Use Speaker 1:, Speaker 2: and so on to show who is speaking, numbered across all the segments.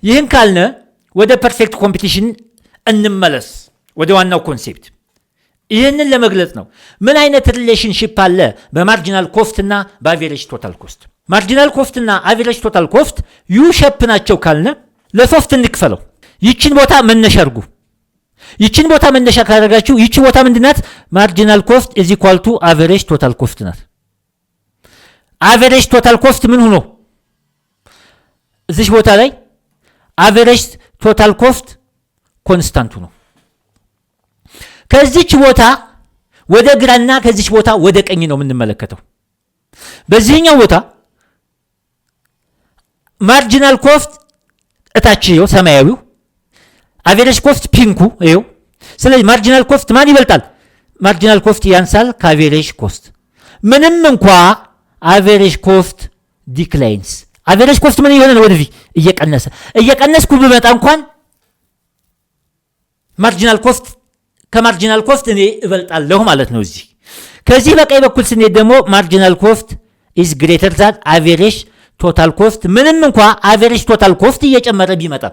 Speaker 1: ይህን ካልነ ወደ ፐርፌክት ኮምፒቲሽን እንመለስ ወደ ዋናው ኮንሴፕት ይህንን ለመግለጽ ነው ምን አይነት ሪሌሽንሺፕ አለ በማርጂናል ኮስት እና በአቨሬጅ ቶታል ኮስት ማርጂናል ኮስት እና አቨሬጅ ቶታል ኮስት ዩ ሼፕ ናቸው ካልነ ለሶስት እንክፈለው ይችን ቦታ መነሻ አድርጉ ይችን ቦታ መነሻ ካደረጋችሁ ይቺ ቦታ ምንድናት ማርጂናል ኮስት ኢዝ ኢኳል ቱ አቨሬጅ ቶታል ኮስት ናት አቨሬጅ ቶታል ኮስት ምን ሆኖ እዚህ ቦታ ላይ አቨሬጅ ቶታል ኮስት ኮንስታንት ነው ከዚህች ቦታ ወደ ግራና ከዚህች ቦታ ወደ ቀኝ ነው የምንመለከተው በዚህኛው ቦታ ማርጂናል ኮስት እታችው ሰማያዊው አቨሬጅ ኮስት ፒንኩ ይሄው ስለዚህ ማርጂናል ኮስት ማን ይበልጣል ማርጂናል ኮስት ያንሳል ከአቨሬጅ ኮስት ምንም እንኳን አቨሬጅ ኮስት ዲክላይንስ አቨሬጅ ኮስት ምን ይሆናል ወደዚህ እየቀነስኩ ብመጣ እንኳን ማርጂናል ኮስት ከማርጂናል ኮስት እኔ እበልጣለሁ ማለት ነው እዚህ ከዚህ በቀኝ በኩል ስንሄድ ደግሞ ማርጂናል ኮስት is greater than average total cost ምንም እንኳን average total cost እየጨመረ ቢመጣ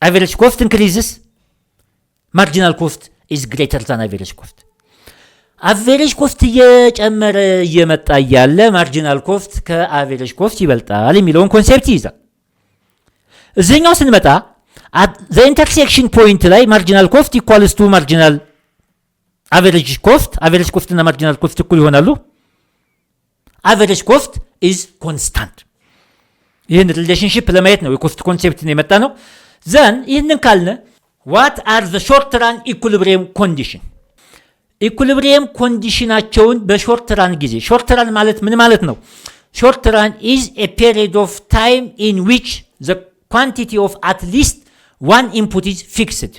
Speaker 1: average cost increases marginal cost is greater than average cost average cost እየጨመረ እየመጣ ያለ marginal cost ከaverage cost ይበልጣል የሚለውን ኮንሴፕት ይይዛል እዚህኛው ስንመጣ at the intersection point ላይ marginal cost equals to marginal average cost እና marginal cost እኩል ይሆናሉ average cost is constant ይህን ሪሌሽንሺፕ ለማየት ነው የኮስት ኮንሴፕት ነው የመጣ ነው then ይህንን ካልነ what are the short run equilibrium condition equilibrium conditionናቸውን በሾርት ራን ጊዜ ሾርት ራን ማለት ምን ማለት ነው short run is a period of time in which the quantity of at least one input is fixed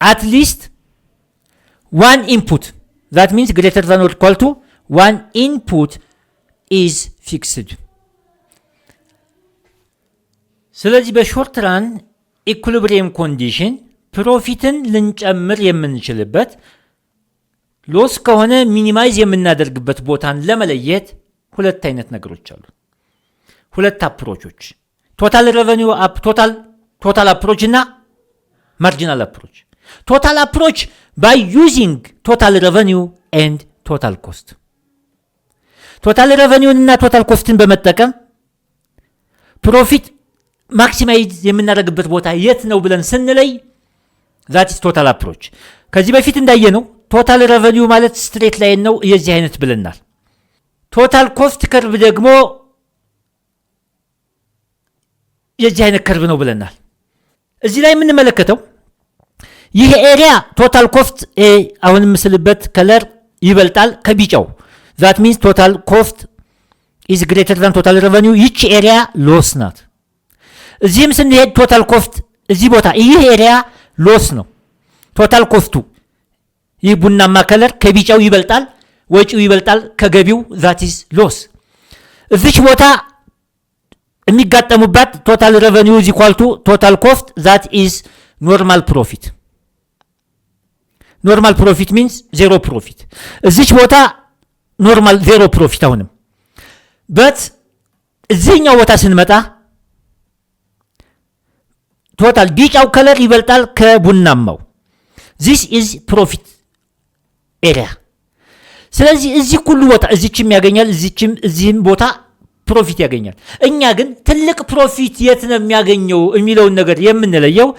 Speaker 1: at least one input that means greater than or equal to one input is fixed ስለዚህ በሾርት ራን ኢኩሊብሪየም ኮንዲሽን ፕሮፊትን ልንጨምር የምንችልበት ሎስ ከሆነ ሚኒማይዝ የምናደርግበት ቦታን ለመለየት ሁለት አይነት ነገሮች አሉ ሁለት አፕሮቾች ቶታል ሬቨኒው ቶታል አፕሮች እና ማርጂናል አፕሮች ቶታል አፕሮች by using total revenue and total cost ቶታል ሬቨኒውን እና ቶታል ኮስትን በመጠቀም ፕሮፊት ማክሲማይዝ የምናደርግበት ቦታ የት ነው ብለን ስንለይ that is total approach ከዚህ በፊት እንዳየነው ቶታል ሬቨኒው ማለት ስትሬት ላይን ነው የዚህ አይነት ብለናል ቶታል ኮስት ከርቭ ደግሞ የዚህ አይነት ከርቭ ነው ብለናል እዚህ ላይ የምንመለከተው ይሄ ኤሪያ ቶታል ኮስት አሁን ምስልበት ከለር ይበልጣል ከቢጫው that means total cost is greater than total revenue ይቺ ኤሪያ ሎስ ናት እዚህም ስንሄድ ቶታል ኮስት እዚህ ቦታ ይሄ ኤሪያ ሎስ ነው ቶታል ኮስቱ ይህ ቡናማ ከለር ከቢጫው ይበልጣል ወጪው ይበልጣል ከገቢው that is loss እዚህ ቦታ የሚጋጠሙበት total revenue is equal to total cost that is normal profit means zero profit እዚህ ቦታ ኖርማል ዜሮ ፕሮፊት አሁንም but እዚህኛው ቦታ ስንመጣ ቶታል ቢጫው ከለር ይበልጣል ከቡናማው this is profit area ስለዚህ እዚህ ሁሉ ቦታ እዚህም ያገኛል እዚህም ቦታ ፕሮፊት ያገኛል እኛ ግን ትልቅ ፕሮፊት የት ነው የሚያገኘው የሚለውን ነገር የምንለየው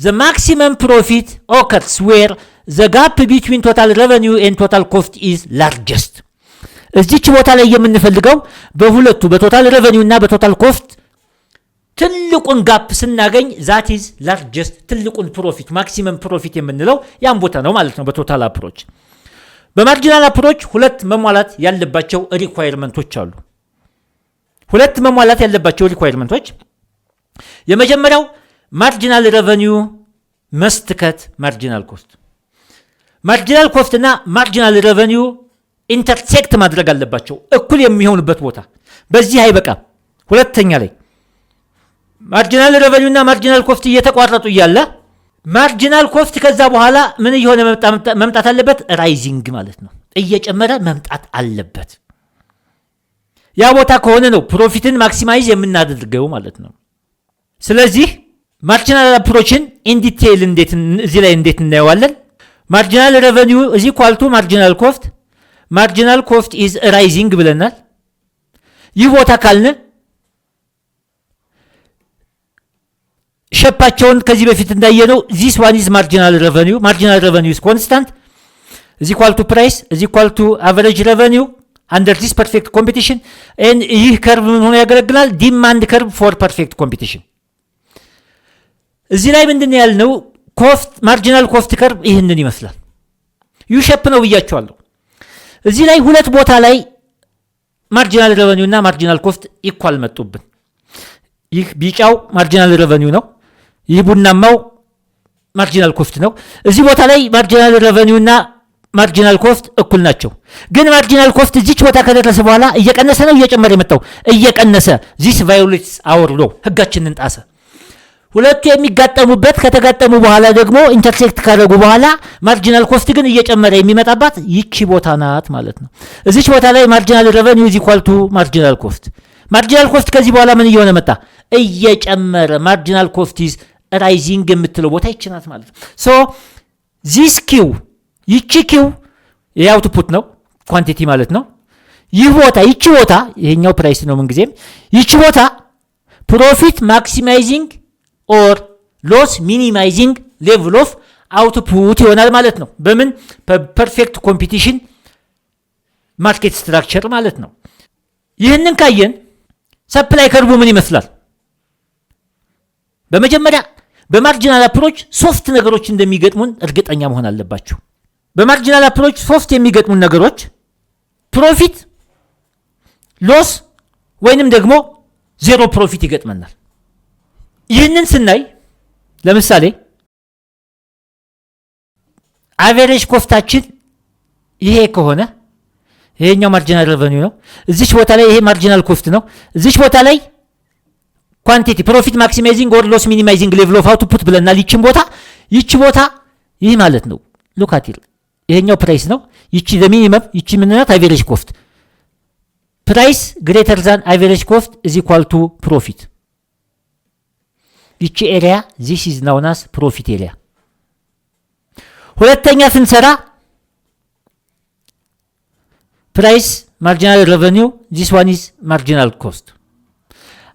Speaker 1: the maximum profit occurs where the gap between total revenue and total cost is largest እዚች ቦታ ላይ የምንፈልገው በሁለቱ በቶታል ሬቨኒው እና በቶታል ኮስት ትልቁን ጋፕ ስናገኝ that is largest ትልቁን ፕሮፊት ማክሲመም ፕሮፊት የምንለው ያን ቦታ ነው ማለት ነው በቶታል አፕሮች በማርጂናል አፕሮች ሁለት መሟላት ያለባቸው ሪኳየርመንቶች አሉ ሁለት መሟላት ያለባቸው ሪኳየርመንቶች የመጀመሪያው ማርጂናል ሬቨኒው must cut ማርጂናል ኮስት እና ማርጂናል ሬቨኒው ኢንተርሴክት ማድረግ አለባቸው እኩል የሚሆኑበት ቦታ በዚህ አይበቃም ሁለተኛ ላይ ማርጂናል ሬቨኒው እና ማርጂናል ኮስት እየተቋረጡ ይያለ ማርጂናል ኮስት ከዛ በኋላ ምን ይሆነ መምጣት አለበት ራይዚንግ ማለት ነው እየጨመረ መምጣት አለበት ያ ቦታ ከሆነ ነው ፕሮፊትን ማክሲማይዝ የምናደርገው ማለት ነው ስለዚህ ማርጂናል አፕሮችን ኢን ዲቴይል እዚህ ላይ እንዴት እናየዋለን? ማርጂናል ሬቨኒው is equal to ማርጂናል ኮስት ኢዝ ራይዚንግ ብለናል። ይህ ቦታ ካልን ሸፓቸውን ከዚህ በፊት እንዳየነው this one is marginal revenue is constant is equal to price is equal to average revenue under this perfect competition and ይህ ከርቭ ምን ሆኖ ያገለግላል? ዲማንድ ከርቭ for perfect competition። እዚህ ላይ ምንድነው ያልነው? ማርጂናል ኮስት ከርቭ ይህንን ይመስላል። ዩ ሼፕ ነው ብያቸዋለሁ። እዚህ ላይ ሁለት ቦታ ላይ ማርጂናል ሬቨኒው እና ማርጂናል ኮስት ኢኳል መጡብን። ይህ ቢጫው ማርጂናል ሬቨኒው ነው፣ ይህ ቡናማው ማርጂናል ኮስት ነው። እዚህ ቦታ ላይ ማርጂናል ሬቨኒው እና ማርጂናል ኮስት እኩል ናቸው። ግን ማርጂናል ኮስት እዚች ቦታ ከደረሰ በኋላ እየቀነሰ ነው እየጨመረ የመጣው? እየቀነሰ። ዚስ ቫዮሌትስ አወር ሎ፣ ህጋችንን ጣሰ። ሁለቱ የሚጋጠሙበት ከተጋጠሙ በኋላ ደግሞ ኢንተርሴክት ካደረጉ በኋላ ማርጂናል ኮስት ግን እየጨመረ የሚመጣባት ይቺ ቦታ ናት ማለት ነው። እዚች ቦታ ላይ ማርጂናል ሬቨኒው ኢዝ ኢኳል ቱ ማርጂናል ኮስት ከዚህ በኋላ ምን እየሆነ መጣ? እየጨመረ። ማርጂናል ኮስት ኢዝ ራይዚንግ የምትለው ቦታ ይቺ ናት ማለት ነው። ሶ ዚስ ኪው ይቺ ኪው የአውትፑት ነው ኳንቲቲ ማለት ነው። ይህ ቦታ ይቺ ቦታ ይሄኛው ፕራይስ ነው ምንጊዜም። ይቺ ቦታ ፕሮፊት ማክሲማይዚንግ ኦር ሎስ ሚኒማይዚንግ ሌቭል ኦፍ አውትፑት ይሆናል ማለት ነው። በምን? በፐርፌክት ኮምፒቲሽን ማርኬት ስትራክቸር ማለት ነው። ይህንን ካየን ሰፕላይ ከርቡ ምን ይመስላል? በመጀመሪያ በማርጂናል አፕሮች ሶስት ነገሮች እንደሚገጥሙን እርግጠኛ መሆን አለባችሁ። በማርጂናል አፕሮች ሶስት የሚገጥሙን ነገሮች ፕሮፊት፣ ሎስ ወይንም ደግሞ ዜሮ ፕሮፊት ይገጥመናል። ይህንን ስናይ ለምሳሌ አቨሬጅ ኮስታችን ይሄ ከሆነ ይሄኛው ማርጂናል ሬቨኒው ነው። እዚች ቦታ ላይ ይሄ ማርጂናል ኮስት ነው። እዚች ቦታ ላይ ኳንቲቲ ፕሮፊት ማክሲማይዚንግ ኦር ሎስ ሚኒማይዚንግ ሌቭል ኦፍ አውትፑት ብለናል። ይቺ ቦታ ይህ ማለት ነው። ሉክ አት ይሄኛው ፕራይስ ነው። ይቺ ሚኒመም ይቺ ምን ናት? አቨሬጅ ኮስት። ፕራይስ ግሬተር ዛን አቨሬጅ ኮስት ኢዝ ኢኳል ቱ ፕሮፊት። ይቺ ኤሪያ ዚስ ኢዝ ናውን አስ ፕሮፊት ኤሪያ። ሁለተኛ ስንሰራ ፕራይስ ማርጂናል ሬቨኒው ዚስ ዋን ኢዝ ማርጂናል ኮስት።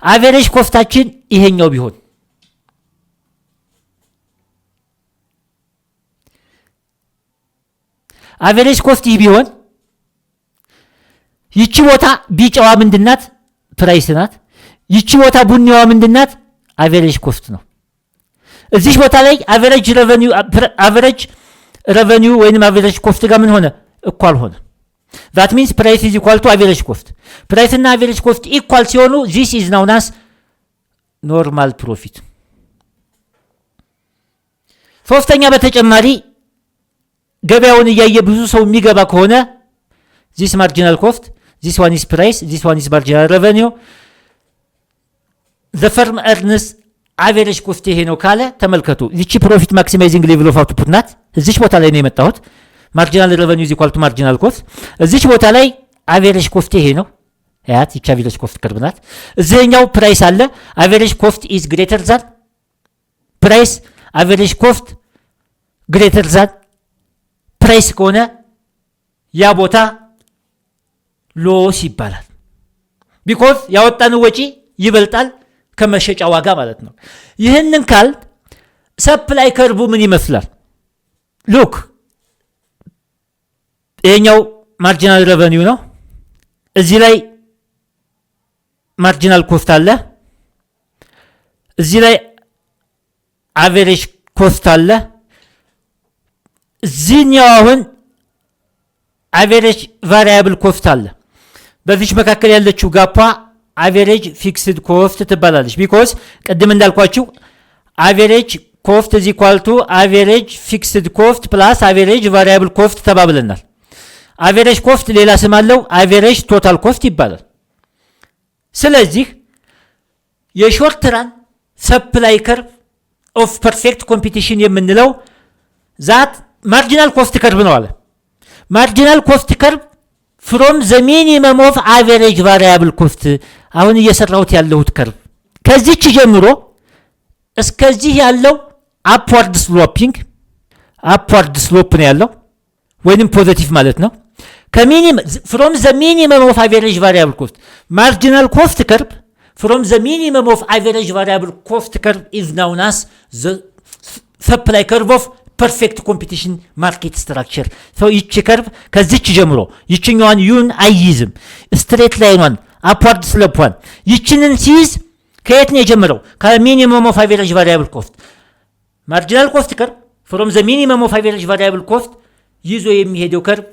Speaker 1: አቨሬጅ ኮስታችን ይሄኛው ቢሆን አቨሬጅ ኮስት ይህ ቢሆን ይቺ ቦታ ቢጫዋ ምንድናት? ፕራይስ ናት። ይቺ ቦታ ቡኒዋ ምንድናት? አቨሬጅ ኮስት ነው። እዚህ ቦታ ላይ አቨሬጅ ሬቨኒው ወይንም አቨሬጅ ኮስት ጋር ምን ሆነ? እኳል ሆነ። that means price is equal to average cost። ፕራይስ እና አቨሬጅ ኮስት ኢኳል ሲሆኑ this is known as normal profit። ሶስተኛ በተጨማሪ ገበያውን እያየ ብዙ ሰው የሚገባ ከሆነ this marginal cost, this one is price, this one is marginal revenue, the firm earns average cost ይሄ ነው ካለ ተመልከቱ። ይቺ ፕሮፊት ማክሲማይዚንግ ሌቭል ኦፍ አውትፑት ናት። እዚች ቦታ ላይ ነው የመጣሁት። ማርጂናል ሬቨኒው ኢዝ ኢኳል ቱ ማርጂናል ኮስት። እዚች ቦታ ላይ አቨሬጅ ኮስት ይሄ ነው። ያት ይቺ አቨሬጅ ኮስት ከርብ ናት። እዚህኛው ፕራይስ አለ። አቨሬጅ ኮስት ኢዝ ግሬተር ዛን ፕራይስ። አቨሬጅ ኮስት ግሬተር ዛን ፕራይስ ከሆነ ያ ቦታ ሎስ ይባላል። ቢኮዝ ያወጣነው ወጪ ይበልጣል ከመሸጫ ዋጋ ማለት ነው። ይህንን ካል ሰፕላይ ከርቡ ምን ይመስላል? ሉክ ይሄኛው ማርጂናል ሬቨኒው ነው። እዚህ ላይ ማርጂናል ኮስት አለ። እዚህ ላይ አቨሬጅ ኮስት አለ። እዚህኛው አሁን አቨሬጅ ቫሪያብል ኮስት አለ። በዚች መካከል ያለችው ጋፓ አቨሬጅ ፊክስድ ኮስት ትባላለች። ቢኮዝ ቅድም እንዳልኳችሁ አቨሬጅ ኮስት ኢዝ ኢኳል ቱ አቨሬጅ ፊክስድ ኮስት ፕላስ አቨሬጅ ቫሪያብል ኮስት ተባብለናል። አቨሬጅ ኮስት ሌላ ስም አለው፣ አቨሬጅ ቶታል ኮስት ይባላል። ስለዚህ የሾርት ራን ሰፕላይ ከርቭ ኦፍ ፐርፌክት ኮምፒቲሽን የምንለው ዛት ማርጂናል ኮስት ከርቭ ነው አለ። ማርጂናል ኮስት ከርቭ ፍሮም ዘ ሚኒመም ኦፍ አቨሬጅ ቫሪያብል ኮስት። አሁን እየሰራሁት ያለሁት ከርቭ ከዚች ጀምሮ እስከዚህ ያለው አፕዋርድ ስሎፕ ነው ያለው ወይንም ፖዚቲቭ ማለት ነው። from the minimum of average variable cost marginal cost curve from the minimum of average variable cost curve is known as the supply curve of perfect competition market structure. so ይቺ ከርቭ ከዚች ጀምሮ ይችኛዋን ዩን አይይዝም ስትሬት ላይኗን አፕዋርድ ስሎፕዋን ይችንን ሲይዝ ከየት ነው የጀመረው? ከሚኒመም ኦፍ አቨሬጅ ቫሪያብል ኮስት ማርጂናል ኮስት ከርቭ from the minimum of average variable cost ይዞ የሚሄደው ከርቭ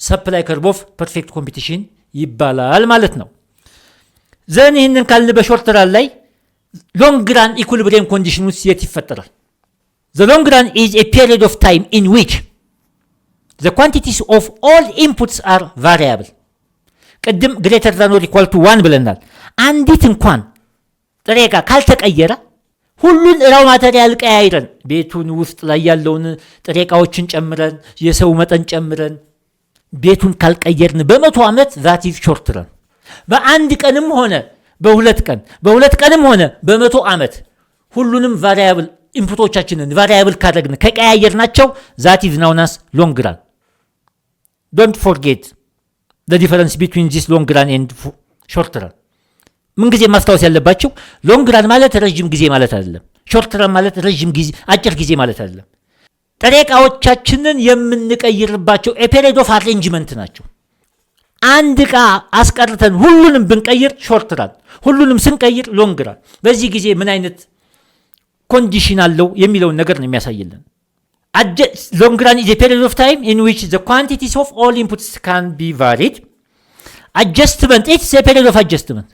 Speaker 1: ሰፕላይ ከርቭ ኦፍ ፐርፌክት ኮምፒቲሽን ይባላል ማለት ነው። ዘን ይህንን ካልን በሾርት ራን ላይ ሎንግ ራን ኢኩሊብሪየም ኮንዲሽን ውስጥ የት ይፈጠራል? The long run is a period of time in which the quantities of all inputs are variable. ቅድም greater than or equal to 1 ብለናል። አንዲት እንኳን ጥሬ ዕቃ ካልተቀየረ ሁሉን ራው ማቴሪያል ቀያይረን ቤቱን ውስጥ ላይ ያለውን ጥሬ ዕቃዎችን ጨምረን የሰው መጠን ጨምረን ቤቱን ካልቀየርን በ100 ዓመት that is short run። በአንድ ቀንም ሆነ በሁለት ቀንም ሆነ በ100 ዓመት ሁሉንም ቫሪያብል ኢንፑቶቻችንን ቫሪያብል ካደረግን ከቀያየርናቸው that is known as long run. don't forget the difference between this long run and short run. ምን ጊዜ ማስታወስ ያለባችሁ ሎንግ ራን ማለት ረጅም ጊዜ ማለት አይደለም። ሾርት ራን ማለት ረጅም ጊዜ አጭር ጊዜ ማለት አይደለም። ጥሬ ዕቃዎቻችንን የምንቀይርባቸው a period of arrangement ናቸው። አንድ ዕቃ አስቀርተን ሁሉንም ብንቀይር ሾርት ራን፣ ሁሉንም ስንቀይር ሎንግ ራን። በዚህ ጊዜ ምን አይነት ኮንዲሽን አለው የሚለውን ነገር ነው የሚያሳይልን። ሎንግ ራን is a period of time in which the quantities of all inputs can be varied. Adjustment, it's a period of adjustment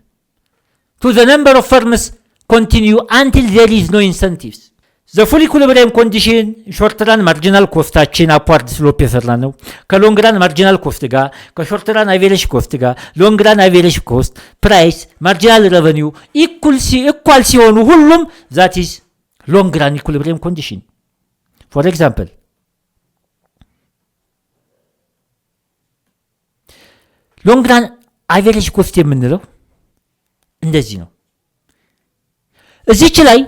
Speaker 1: to the number of firms continue until there is no incentives. The full equilibrium condition short run marginal costaችን upward slope የሰራ ነው። ከሎንግ ራን ማርጂናል ኮስት ጋር ከሾርት ራን አቬሬጅ ኮስት ጋር ሎንግ ራን አቬሬጅ ኮስት ፕራይስ ማርጂናል ሬቨኒው ኢኳል ሲሆኑ ሁሉም that is long run equilibrium condition. For example, long run average cost የምንለው እንደዚህ ነው። እዚች ላይ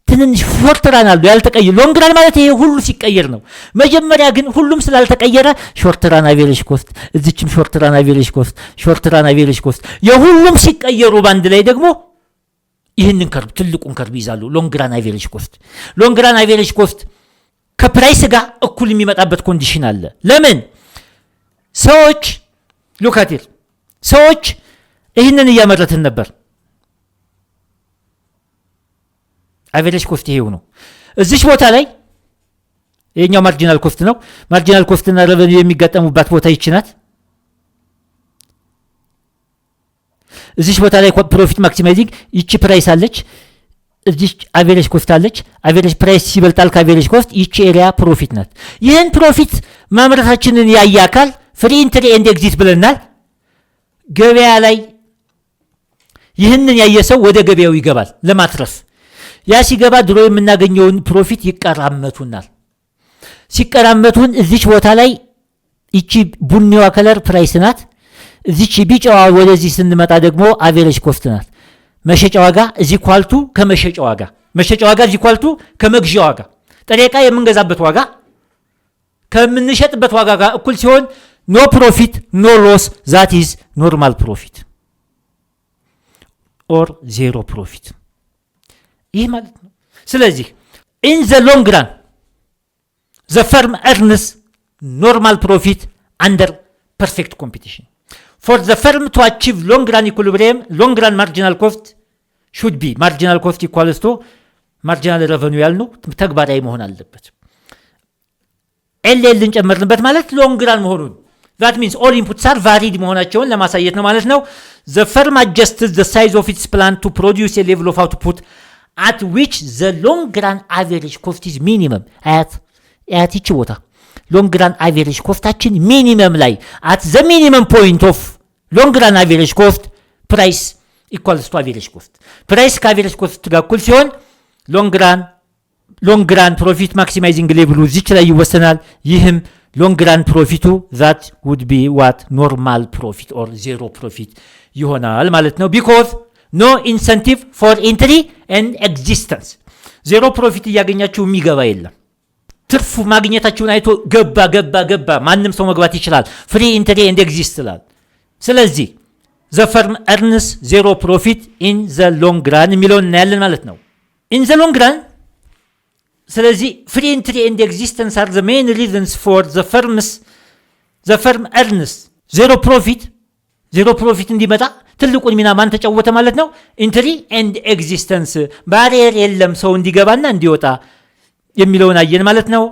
Speaker 1: ትንንሽ ሾርት ራን አሉ ያልተቀየሩ። ሎንግ ራን ማለት ይሄ ሁሉ ሲቀየር ነው። መጀመሪያ ግን ሁሉም ስላልተቀየረ ሾርት ራን አቬሬጅ ኮስት፣ እዚችም ሾርት ራን አቬሬጅ ኮስት፣ ሾርት ራን አቬሬጅ ኮስት የሁሉም ሲቀየሩ ባንድ ላይ ደግሞ ይህንን ከርብ ትልቁን ከርብ ይዛሉ። ሎንግ ራን አቬሬጅ ኮስት ከፕራይስ ጋር እኩል የሚመጣበት ኮንዲሽን አለ። ለምን? ሰዎች ይህንን እያመረትን ነበር። አቬሬጅ ኮስት ይሄው ነው። እዚች ቦታ ላይ የኛው ማርጂናል ኮስት ነው። ማርጂናል ኮስትና ሬቨኒው የሚጋጠሙባት ቦታ ይችናት። እዚች ቦታ ላይ ፕሮፊት ማክሲማይዚንግ ይቺ ፕራይስ አለች፣ እዚች አቬሬጅ ኮስት አለች። አቬሬጅ ፕራይስ ሲበልጣል ከአቬሬጅ ኮስት ይቺ ኤሪያ ፕሮፊት ናት። ይህን ፕሮፊት ማምረታችንን ያየ አካል ፍሪ ኢንትሪ ኤንድ ኤግዚት ብለናል። ገበያ ላይ ይህንን ያየ ሰው ወደ ገበያው ይገባል ለማትረፍ። ያ ሲገባ ድሮ የምናገኘውን ፕሮፊት ይቀራመቱናል። ሲቀራመቱን እዚች ቦታ ላይ ይቺ ቡኒዋ ከለር ፕራይስ ናት። እዚች ቢጫዋ ወደዚህ ስንመጣ ደግሞ አቬሬጅ ኮስት ናት። መሸጫ ዋጋ እዚህ ኳልቱ ከመሸጫ ዋጋ፣ መሸጫ ዋጋ እዚህ ኳልቱ ከመግዣ ዋጋ፣ ጥሬ ዕቃ የምንገዛበት ዋጋ ከምንሸጥበት ዋጋ ጋር እኩል ሲሆን ኖ ፕሮፊት ኖ ሎስ that is normal profit or zero profit ይህ ማለት ነው። ስለዚህ in the long run the firm earns normal profit under perfect competition. For the firm to achieve long run equilibrium, long run marginal cost should be marginal cost equals to marginal revenue ያልነው ተግባራዊ መሆን አለበት። ኤልኤልን ጨመርንበት ማለት ሎንግ ራን መሆኑን that means all inputs are varied መሆናቸውን ለማሳየት ነው ማለት ነው። The firm adjusts the size of its plant to produce a level of output at which the long run average cost is minimum. at ይቺ ቦታ long run average ኮስታችን ሚኒመም ላይ at the minimum point of long run average cost price equals to average cost. price ከaverage cost ጋር እኩል ሲሆን long run profit maximizing level እዚች ላይ ይወሰናል። ይህም long run ፕሮፊቱ that would be what normal profit or zero profit ይሆናል ማለት ነው። because no incentive for entry and existence. ዜሮ ፕሮፊት እያገኛችሁ የሚገባ የለም። ትርፍ ማግኘታችሁን አይቶ ገባ ማንም ሰው መግባት ይችላል። ፍሪ ኢንትሪ ኤንድ ኤግዚስት ይላል። ስለዚህ the firm earns zero profit in the long run የሚለውን እናያለን ማለት ነው። in the long run ስለዚህ free entry and existence are the main reasons for the firm earns zero profit እንዲመጣ ትልቁን ሚና ማን ተጫወተ ማለት ነው? ኢንትሪ ኤንድ ኤግዚስተንስ ባሪየር የለም ሰው እንዲገባና እንዲወጣ የሚለውን አየን ማለት ነው።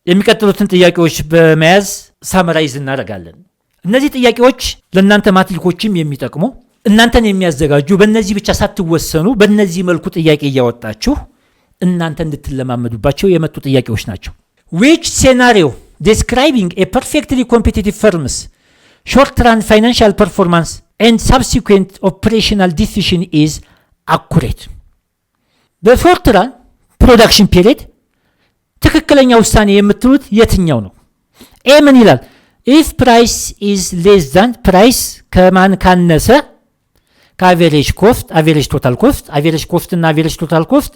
Speaker 1: የሚቀጥሉትን ጥያቄዎች በመያዝ ሳመራይዝ እናደርጋለን። እነዚህ ጥያቄዎች ለእናንተ ማትሪኮችም የሚጠቅሙ እናንተን የሚያዘጋጁ በእነዚህ ብቻ ሳትወሰኑ በእነዚህ መልኩ ጥያቄ እያወጣችሁ እናንተ እንድትለማመዱባቸው የመጡ ጥያቄዎች ናቸው። which scenario describing a perfectly competitive firm's short-run financial performance and subsequent operational decision is accurate? በሾርት ራን ፕሮዳክሽን ፔሪድ ትክክለኛ ውሳኔ የምትሉት የትኛው ነው? ኤ ምን ይላል? if price is less than price ከማን ካነሰ ከአቬሬጅ ኮስት አቬሬጅ ቶታል ኮስት አቬሬጅ ኮስት እና አቬሬጅ ቶታል ኮስት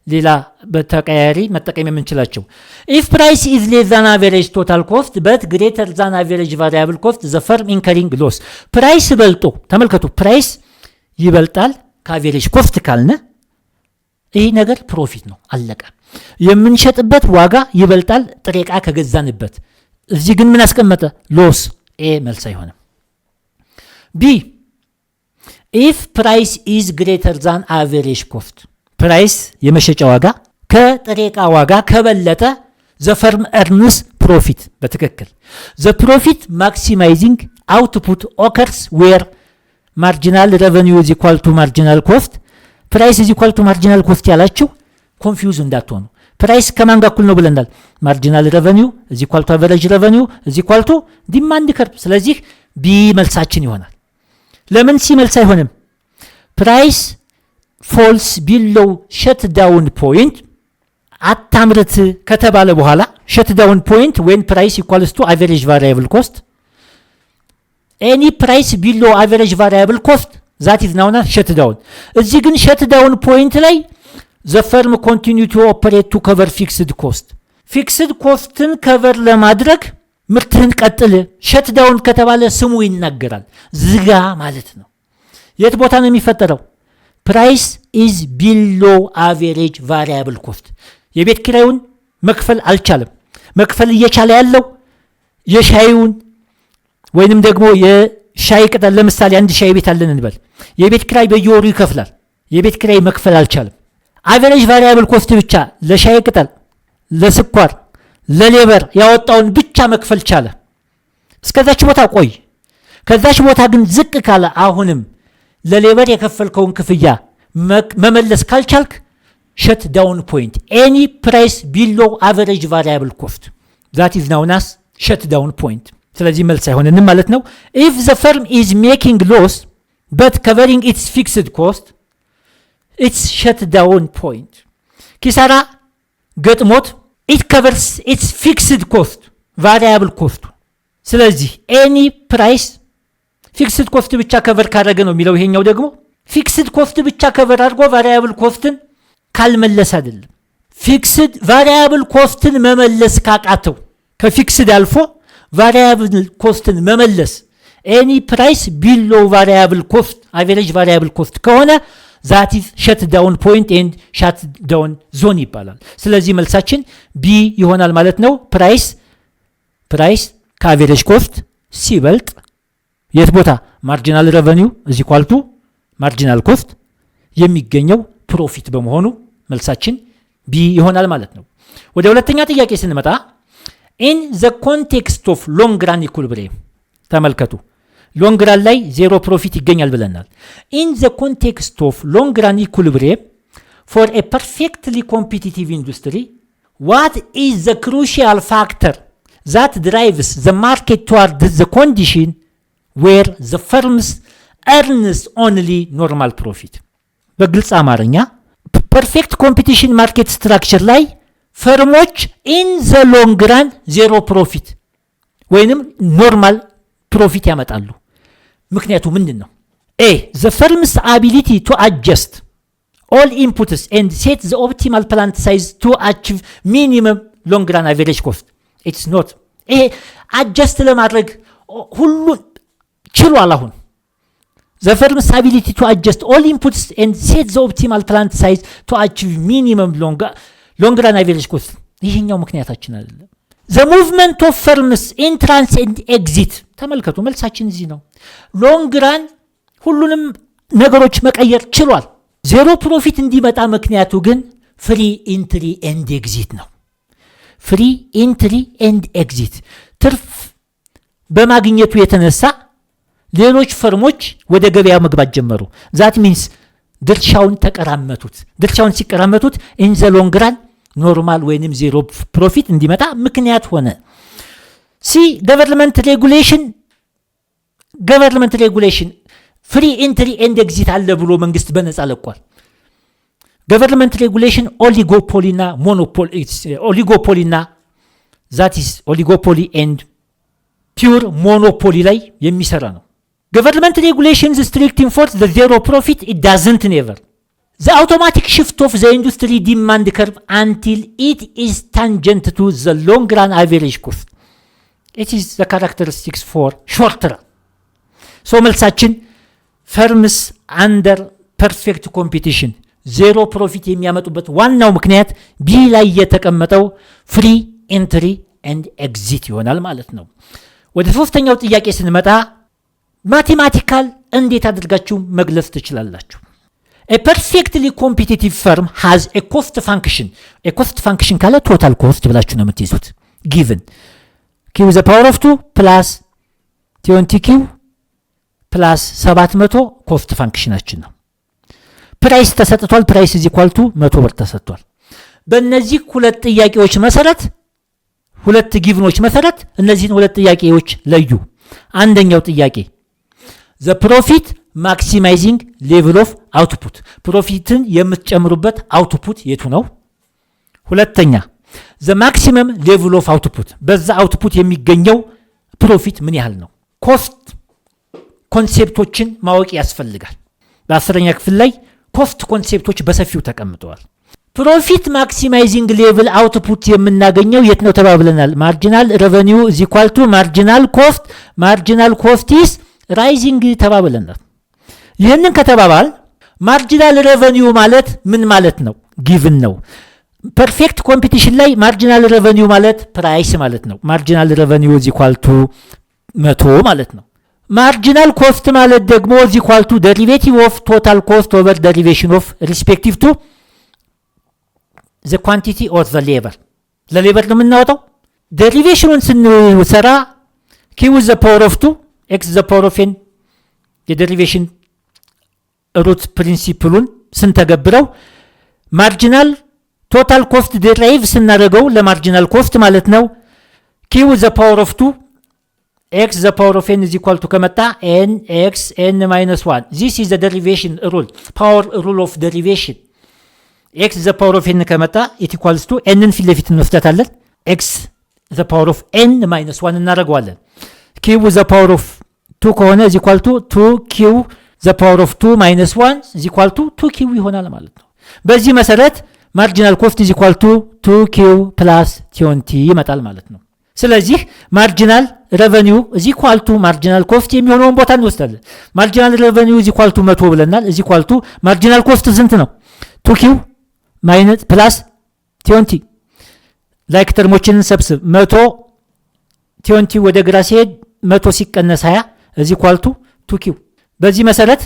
Speaker 1: ሌላ በተቀያሪ መጠቀም የምንችላቸው if price is less than average total cost but greater than average variable cost the firm incurring loss ፕራይስ በልጦ ተመልከቱ ፕራይስ ይበልጣል ከአቬሬጅ ኮስት ካልነ ይሄ ነገር ፕሮፊት ነው አለቀ። የምንሸጥበት ዋጋ ይበልጣል ጥሬ ዕቃ ከገዛንበት። እዚህ ግን ምን አስቀመጠ? ሎስ። ኤ መልስ አይሆንም። ቢ if price is greater than average cost ፕራይስ የመሸጫ ዋጋ ከጥሬ ዕቃ ዋጋ ከበለጠ the firm earns profit በትክክል the profit maximizing output occurs where marginal revenue is equal to marginal cost price is equal to marginal cost ያላችሁ ኮንፊውዝ እንዳትሆኑ። ፕራይስ ከማን ጋር እኩል ነው ብለናል? ማርጂናል ሬቨኒው is equal to average revenue is equal to demand curve። ስለዚህ ቢ መልሳችን ይሆናል። ለምን ሲ መልስ አይሆንም? ፕራይስ ፎልስ ቢሎው ሸት ዳውን ፖይንት አታምርት ከተባለ በኋላ ሸት ዳውን ፖይንት when price equals to average variable cost any price below average variable cost that is known as shut down። እዚህ ግን ሸት ዳውን ፖይንት ላይ the firm continue to operate to cover fixed cost fixed costን ከቨር ለማድረግ ምርትህን ቀጥል። ሸት ዳውን ከተባለ ስሙ ይናገራል፣ ዝጋ ማለት ነው። የት ቦታ ነው የሚፈጠረው? ፕራይስ ኢዝ ቢሎ አቬሬጅ ቫሪያብል ኮስት። የቤት ኪራዩን መክፈል አልቻለም። መክፈል እየቻለ ያለው የሻዩን ወይንም ደግሞ የሻይ ቅጠል። ለምሳሌ አንድ ሻይ ቤት አለን እንበል። የቤት ኪራይ በየወሩ ይከፍላል። የቤት ኪራይ መክፈል አልቻለም። አቬሬጅ ቫሪያብል ኮስት ብቻ ለሻይ ቅጠል፣ ለስኳር፣ ለሌበር ያወጣውን ብቻ መክፈል ቻለ። እስከዛች ቦታ ቆይ። ከዛች ቦታ ግን ዝቅ ካለ አሁንም ለሌበር የከፈልከውን ክፍያ መመለስ ካልቻልክ ሸት ዳውን ፖይንት ኤኒ ፕራይስ ቢሎ አቨሬጅ ቫሪያብል ኮስት ዛት ኢዝ ናውን አስ ሸት ዳውን ፖይንት። ስለዚህ መልስ አይሆንንም ማለት ነው። ኢፍ ዘ ፈርም ኢዝ ሜኪንግ ሎስ በት ከቨሪንግ ኢትስ ፊክስድ ኮስት ኢትስ ሸት ዳውን ፖይንት። ኪሳራ ገጥሞት ኢት ከቨርስ ኢትስ ፊክስድ ኮስት ቫሪያብል ኮስቱ። ስለዚህ ኤኒ ፕራይስ ፊክስድ ኮስት ብቻ ከቨር ካደረገ ነው የሚለው። ይሄኛው ደግሞ ፊክስድ ኮስት ብቻ ከቨር አድርጎ ቫሪያብል ኮስትን ካልመለስ አይደለም። ፊክስድ ቫሪያብል ኮስትን መመለስ ካቃተው ከፊክስድ አልፎ ቫሪያብል ኮስትን መመለስ ኤኒ ፕራይስ ቢሎ ቫሪያብል ኮስት አቨሬጅ ቫሪያብል ኮስት ከሆነ ዛት ኢዝ ሸት ዳውን ፖይንት ኤንድ ሸት ዳውን ዞን ይባላል። ስለዚህ መልሳችን ቢ ይሆናል ማለት ነው። ፕራይስ ከአቨሬጅ ኮስት ሲበልጥ የት ቦታ? ማርጂናል ሬቨኒው እዚህ ኳልቱ ማርጂናል ኮስት የሚገኘው ፕሮፊት በመሆኑ መልሳችን ቢ ይሆናል ማለት ነው። ወደ ሁለተኛ ጥያቄ ስንመጣ ኢን ዘ ኮንቴክስት ኦፍ ሎንግ ራን ኢኩሊብሪየም ተመልከቱ። ሎንግ ራን ላይ ዜሮ ፕሮፊት ይገኛል ብለናል። ኢን ዘ ኮንቴክስት ኦፍ ሎንግ ራን ኢኩሊብሪየም ፎር ኤ ፐርፌክትሊ ኮምፒቲቲቭ ኢንዱስትሪ ዋት ኢዝ ዘ ክሩሺያል ፋክተር ዛት ድራይቭስ ዘ ማርኬት ቱዋርድ ዘ ኮንዲሽን ዌር ዘ ፈርምስ earns only normal profit። በግልጽ አማርኛ ፐርፌክት ኮምፒቲሽን ማርኬት ስትራክቸር ላይ ፈርሞች ኢን ዘ ሎንግ ራን ዜሮ ፕሮፊት ወይንም ኖርማል ፕሮፊት ያመጣሉ። ምክንያቱ ምንድን ነው? ኤ ዘ ፈርምስ አቢሊቲ ቱ አጀስት all inputs and set the optimal plant size to achieve minimum long run average cost. It's not. ይሄ adjust ለማድረግ ሁሉን ችሏል አሁን the firm's ability to adjust all inputs and set the optimal plant size to achieve minimum long run average cost. ይሄኛው ምክንያታችን አይደለም። the movement of firms entrance and exit ተመልከቱ መልሳችን እዚህ ነው። long run ሁሉንም ነገሮች መቀየር ችሏል። ዜሮ ፕሮፊት እንዲመጣ ምክንያቱ ግን ፍሪ ኢንትሪ ኤንድ ኤግዚት ነው። ፍሪ ኢንትሪ ኤንድ ኤግዚት ትርፍ በማግኘቱ የተነሳ ሌሎች ፈርሞች ወደ ገበያ መግባት ጀመሩ። ዛት ሚንስ ድርሻውን ተቀራመቱት። ድርሻውን ሲቀራመቱት ኢን ዘ ሎንግ ራን ኖርማል ወይንም ዜሮ ፕሮፊት እንዲመጣ ምክንያት ሆነ። ሲ ገቨርንመንት ሬጉሌሽን ፍሪ ኢንትሪ ኤንድ ኤግዚት አለ ብሎ መንግስት በነፃ ለቋል። ገቨርንመንት ሬጉሌሽን ኦሊጎፖሊና ኦሊጎፖሊና ዛት ኢዝ ኦሊጎፖሊ ኤንድ ፒውር ሞኖፖሊ ላይ የሚሰራ ነው። ገቨርንመንት ሬጉሌሽንስ ስትሪክት ኢንፎርስ ዘ ዜሮ ፕሮፊት ኢት ዳዝንት ኔቨር the automatic shift of the industry demand curve until it is tangent to the long run average cost. It is the characteristics for short run. So መልሳችን firms under perfect competition ዜሮ ፕሮፊት የሚያመጡበት ዋናው ምክንያት ቢ ላይ የተቀመጠው ፍሪ ኢንትሪ ኤንድ ኤግዚት ይሆናል ማለት ነው። ወደ ሶስተኛው ጥያቄ ስንመጣ ማቴማቲካል እንዴት አድርጋችሁ መግለጽ ትችላላችሁ? A perfectly competitive firm has a cost function. A cost function ካለ total cost ብላችሁ ነው የምትይዙት። given q to the power of 2 plus 20q plus 700 cost functionአችን ነው። ፕራይስ ተሰጥቷል። ፕራይስ is equal to 100 ብር ተሰጥቷል። በእነዚህ ሁለት ጥያቄዎች መሰረት ሁለት ጊቭኖች መሰረት እነዚህን ሁለት ጥያቄዎች ለዩ። አንደኛው ጥያቄ the profit maximizing level of output ፕሮፊትን የምትጨምሩበት አውትፑት የቱ ነው? ሁለተኛ the maximum level of output በዛ አውትፑት የሚገኘው ፕሮፊት ምን ያህል ነው? ኮስት ኮንሴፕቶችን ማወቅ ያስፈልጋል። በ10ኛ ክፍል ላይ ኮስት ኮንሴፕቶች በሰፊው ተቀምጠዋል። ፕሮፊት ማክሲማይዚንግ ሌቭል አውትፑት የምናገኘው የት ነው ተባብለናል? ማርጂናል ሬቨኒው is equal to ማርጂናል ኮስት is ራይዚንግ ተባብለናል። ይህንን ከተባባል ማርጂናል ሬቨኒው ማለት ምን ማለት ነው? ጊቭን ነው። ፐርፌክት ኮምፒቲሽን ላይ ማርጂናል ሬቨኒው ማለት ፕራይስ ማለት ነው። ማርጂናል ሬቨኒው is equal to 100 ማለት ነው። ማርጂናል ኮስት ማለት ደግሞ is equal to derivative of total cost over derivation of respective to the quantity or the labor ለሌበር ነው የምናወጣው። ዴሪቬሽኑን ስንሰራ q is the power of 2 x is the power of n የዴሪቬሽን ሩት ፕሪንሲፕሉን ስንተገብረው ማርጂናል ቶታል ኮስት ዴራይቭ ስናደርገው ለማርጂናል ኮስት ማለት ነው q is the power of 2 x the power of n is equal to ከመጣ n x n minus 1 this is the derivation rule power rule of derivation x the power of n ከመጣ it equals to n ፊት ለፊት እንወስዳታለን x the power of n minus 1 እናደርገዋለን q the power of 2 ከሆነ is equal to 2q the power of 2 minus 1 is equal to 2q ይሆናል ማለት ነው። በዚህ መሰረት ማርጂናል ኮስት is equal to 2q plus 20 ይመጣል ማለት ነው። ስለዚህ ማርጂናል ሬቨኒው is equal to ማርጂናል ኮስት የሚሆነውን ቦታ እንወስዳለን። ማርጂናል ሬቨኒው is equal to 100 ብለናል። is equal to ማርጂናል ኮስት ስንት ነው? 2q minus plus 20 ላይክ ተርሞችን ሰብስብ 100 20 ወደ ግራ ሲሄድ 100 ሲቀነስ 20 is equal to 2q በዚህ መሰረት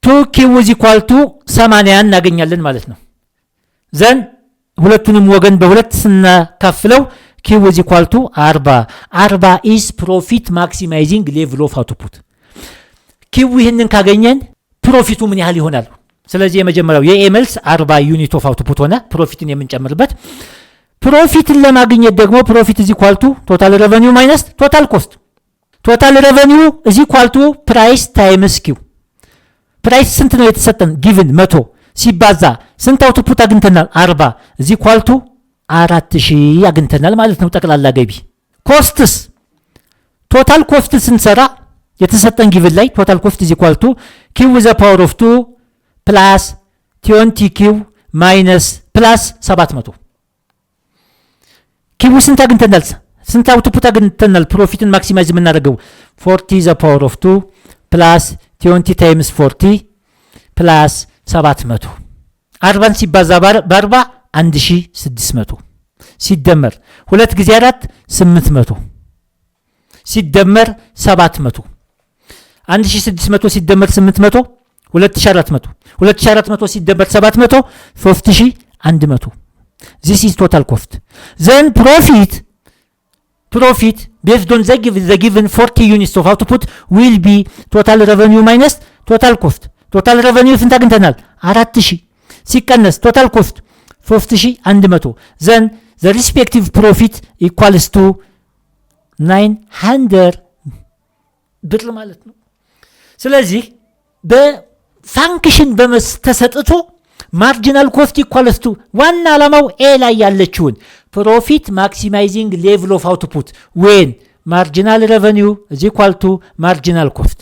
Speaker 1: 2q is equal to 80 እናገኛለን ማለት ነው። ዘን ሁለቱንም ወገን በሁለት ስናካፍለው q is equal to 40 is profit maximizing level of output q ይሄንን ካገኘን ፕሮፊቱ ምን ያህል ይሆናል? ስለዚህ የመጀመሪያው የኤመልስ 40 ዩኒት ኦፍ አውትፑት ሆነ ፕሮፊትን የምንጨምርበት። ፕሮፊትን ለማግኘት ደግሞ ፕሮፊት is equal to total revenue minus total cost total revenue is equal to price times q ፕራይስ ስንት ነው የተሰጠን? given 100 ሲባዛ ስንት አውትፑት አግኝተናል? 40 is equal to 4000 አግኝተናል ማለት ነው ጠቅላላ ገቢ። ኮስትስ ቶታል ኮስት ስንሰራ የተሰጠን given ላይ total cost is equal to q with the power of 2 plus 20 ኪው ማይነስ ፕላስ 700 ኪው ስንት አግኝተናል? ስንት አውትፑት አግኝተናል? ፕሮፊትን ማክሲማይዝ የምናደርገው 40 ዘ ፓወር ኦፍ 2 ፕላስ 20 ታይምስ 40 ፕላስ 700 40 ሲባዛ በ40 1600 ሲደመር 2 ጊዜ 4 800 ሲደመር 700 1600 ሲደመር 800 2400 ሲደመር 700 3100 this is total cost. Then profit based on the given 40 units of output will be total revenue minus total cost. total revenue ስንት አግኝተናል? 4000 ሲቀነስ total cost 3100 then the respective profit equals to 900 ብር ማለት ነው። ስለዚህ በፋንክሽን በመስተሰጥቶ ማርጂናል ኮስት ኢኳልስ ቱ ዋና ዓላማው ኤ ላይ ያለችውን ፕሮፊት ማክሲማይዚንግ ሌቭል ኦፍ አውትፑት ዌን ማርጂናል ሬቨኒው ኢዝ ኢኳል ቱ ማርጂናል ኮስት።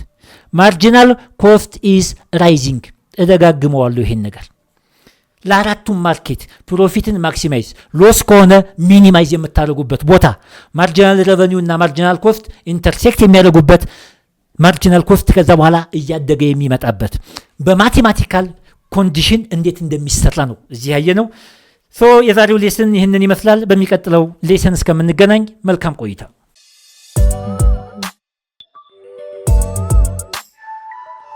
Speaker 1: ማርጂናል ኮስት ኢዝ ራይዚንግ። እደጋግመዋለሁ ይሄን ነገር ለአራቱም ማርኬት ፕሮፊትን ማክሲማይዝ ሎስ ከሆነ ሚኒማይዝ የምታደርጉበት ቦታ ማርጂናል ሬቨኒው እና ማርጂናል ኮስት ኢንተርሴክት የሚያደርጉበት ማርጂናል ኮስት ከዛ በኋላ እያደገ የሚመጣበት በማቴማቲካል ኮንዲሽን እንዴት እንደሚሰራ ነው እዚህ ያየነው። የዛሬው ሌሰን ይህንን ይመስላል። በሚቀጥለው ሌሰን እስከምንገናኝ መልካም ቆይታ